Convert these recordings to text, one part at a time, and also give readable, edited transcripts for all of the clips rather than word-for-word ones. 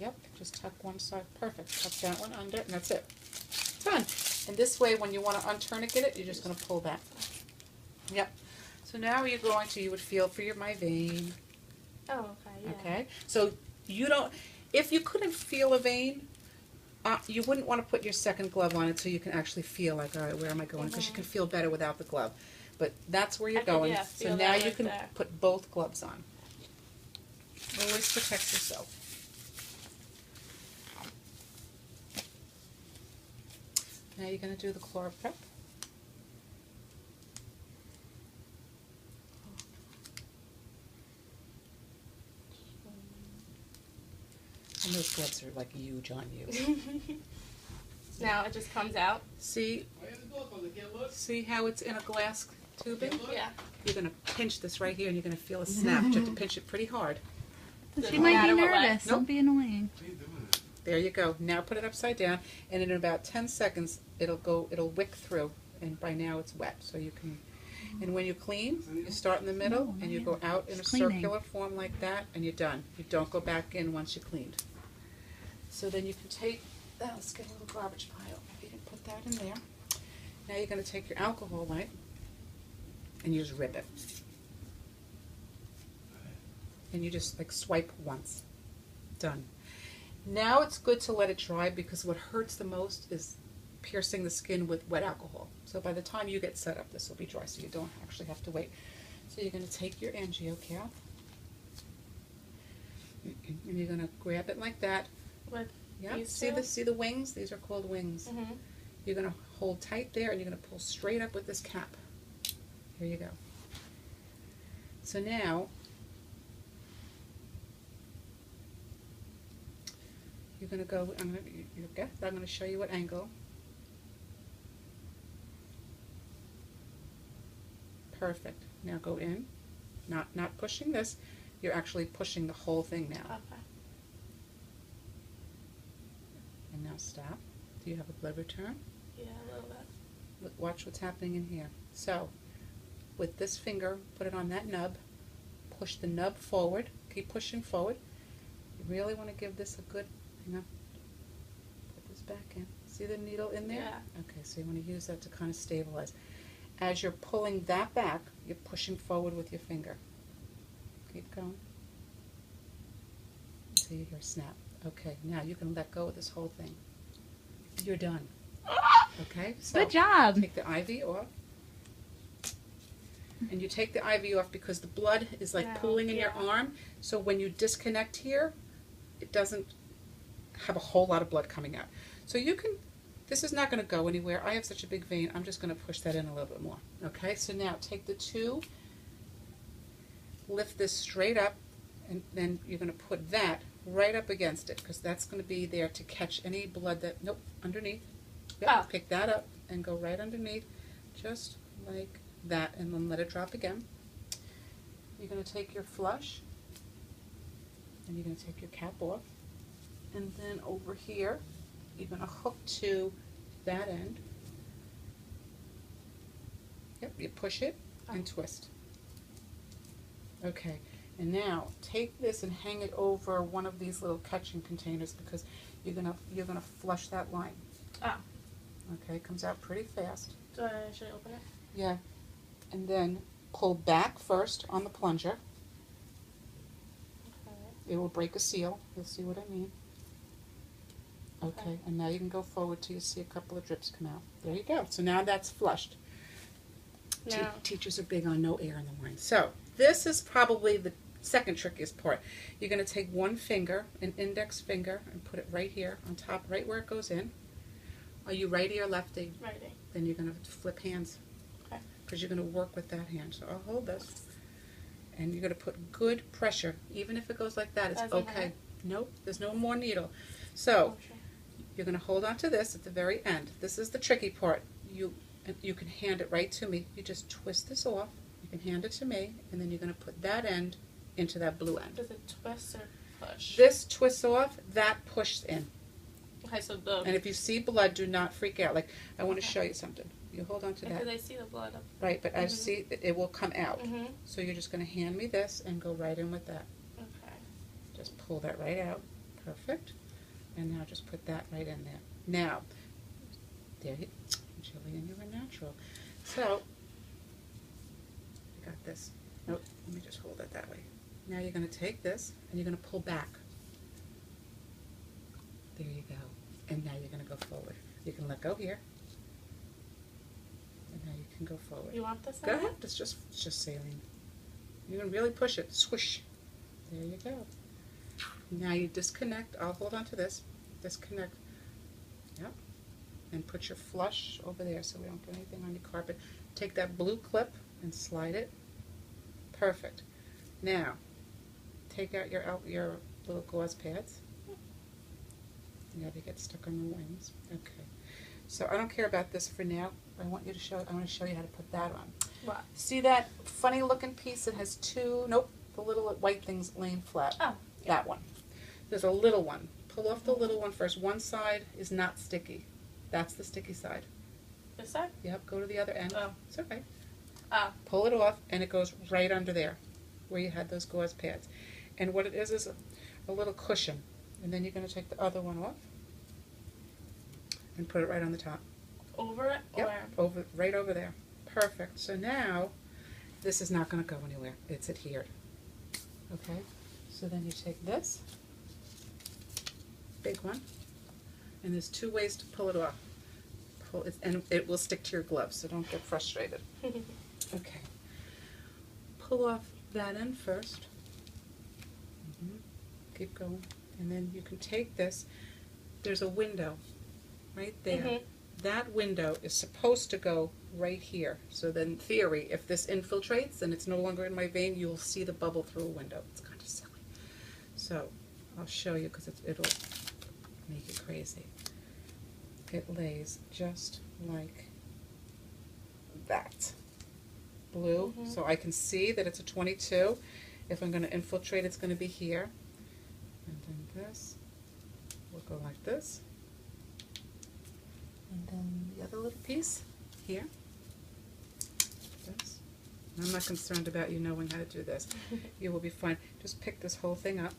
Yep, just tuck one side. Perfect. Tuck that one under, and that's it. Done. And this way, when you want to untourniquet it, you're just going to pull that. Yep. So now you're going to, you would feel for my vein. Oh, okay, yeah. Okay. So you don't, if you couldn't feel a vein, you wouldn't want to put your second glove on until you can actually feel like, all right, where am I going? Because you can feel better without the glove. But that's where you're going. Yeah, so now you can put both gloves on. Always protect yourself. Now you're going to do the ChloraPrep. And those gloves are like huge on you. Now it just comes out. See how it's in a glass tubing? Yeah. You're going to pinch this right here and you're going to feel a snap. You have to pinch it pretty hard. She might be nervous. Nope. Don't be annoying. There you go. Now put it upside down, and in about 10 seconds it'll wick through, and by now it's wet, so you can. And when you clean, you start in the middle and you go out in a circular form like that, and you're done. You don't go back in once you cleaned. So then you can take. Let's get a little garbage pile. You can put that in there. Now you're going to take your alcohol light and you just rip it. And you just like swipe once. Done. Now it's good to let it dry because what hurts the most is piercing the skin with wet alcohol. So by the time you get set up, this will be dry, so you don't actually have to wait. So you're going to take your angio-cath and you're going to grab it like that. With Yeah. See the wings? These are called wings. Mm-hmm. You're going to hold tight there and you're going to pull straight up with this cap. Here you go. So now you're going to go, I'm going to show you what angle. Perfect. Now go in. Not pushing this. You're actually pushing the whole thing now. Okay. And now stop. Do you have a blood return? Yeah, a little bit. Look, watch what's happening in here. So, with this finger, put it on that nub. Push the nub forward. Keep pushing forward. You really want to give this a good, put this back in. See the needle in there? Yeah. Okay, so you want to use that to kind of stabilize. As you're pulling that back, you're pushing forward with your finger. Keep going. Until you hear snap. Okay, now you can let go of this whole thing. You're done. Okay? So Good job. take the IV off. And you take the IV off because the blood is like pooling in your arm. So when you disconnect here, it doesn't have a whole lot of blood coming out. So you can, this is not going to go anywhere. I have such a big vein, I'm just going to push that in a little bit more. Okay, so now take the two, lift this straight up, and then you're going to put that right up against it because that's going to be there to catch any blood that, nope, underneath. Yep, Oh. Pick that up and go right underneath, just like that, and then let it drop again. You're going to take your flush, and you're going to take your cap off, and then over here, you're going to hook to that end. Yep, you push it and twist. Okay, and now take this and hang it over one of these little catching containers because you're gonna flush that line. Oh. Okay, it comes out pretty fast. Should I open it? Yeah, and then pull back first on the plunger. Okay. It will break a seal. You'll see what I mean. Okay, and now you can go forward till you see a couple of drips come out. There you go. So now that's flushed. Now, Teachers are big on no air in the morning. So this is probably the second trickiest part. You're going to take one finger, an index finger, and put it right here on top, right where it goes in. Are you righty or lefty? righty. Then you're going to flip hands. Okay. Because you're going to work with that hand. So I'll hold this. And you're going to put good pressure. Even if it goes like that, it's Doesn't okay. hurt? Nope, there's no more needle. So you're going to hold on to this at the very end. This is the tricky part. You can hand it right to me. You just twist this off. You can hand it to me, and then you're going to put that end into that blue end. Does it twist or push? This twists off, that pushes in. Okay, so the... And if you see blood, do not freak out. Like, I want to show you something. You hold on to that. Because I see the blood up. Right, but I see it will come out. Mm-hmm. So you're just going to hand me this and go right in with that. Okay. Just pull that right out. Perfect. just put that right in there. Now, there you, Jillian, you're a natural. So, I got this. Nope, let me just hold it that way. Now you're going to take this and you're going to pull back. There you go. And now you're going to go forward. You can let go here. And now you can go forward. You want this? Go ahead. It's just saline. You can really push it. Swish. There you go. Now you disconnect. I'll hold on to this. Disconnect. Yep. And put your flush over there so we don't get anything on your carpet. Take that blue clip and slide it. Perfect. Now, take out your little gauze pads. Now they get stuck on the wings. Okay. So I don't care about this for now. I want to show you how to put that on. What? See that funny looking piece that has two, nope, the little white things laying flat. Oh. That one. There's a little one. Pull off the little one first. One side is not sticky. That's the sticky side. This side? Yep, go to the other end. Oh. It's okay. Oh. Pull it off and it goes right under there where you had those gauze pads. And what it is a little cushion. And then you're going to take the other one off and put it right on the top. Over it? Yep, right over there. Perfect. So now, this is not going to go anywhere. It's adhered. Okay? So then you take this, big one, and there's two ways to pull it off. Pull it, and it will stick to your gloves, so don't get frustrated. Okay. Pull off that end first. Keep going. And then you can take this. There's a window right there. That window is supposed to go right here. So then, in theory, if this infiltrates and it's no longer in my vein, you'll see the bubble through a window. It's kind of silly. So I'll show you because it'll make it crazy. It lays just like that. Blue. So I can see that it's a 22. If I'm going to infiltrate, it's going to be here. And then this will go like this. And then the other little piece here. This. And I'm not concerned about you knowing how to do this. You will be fine. Just pick this whole thing up,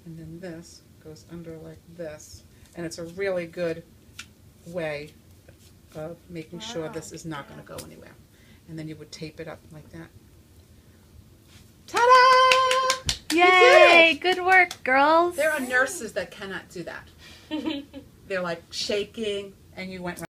and then this goes under like this. And it's a really good way of making sure this is not going to go anywhere. And then you would tape it up like that. Ta-da! Yay! Good work, girls. There are nurses that cannot do that. They're like shaking, and you went right.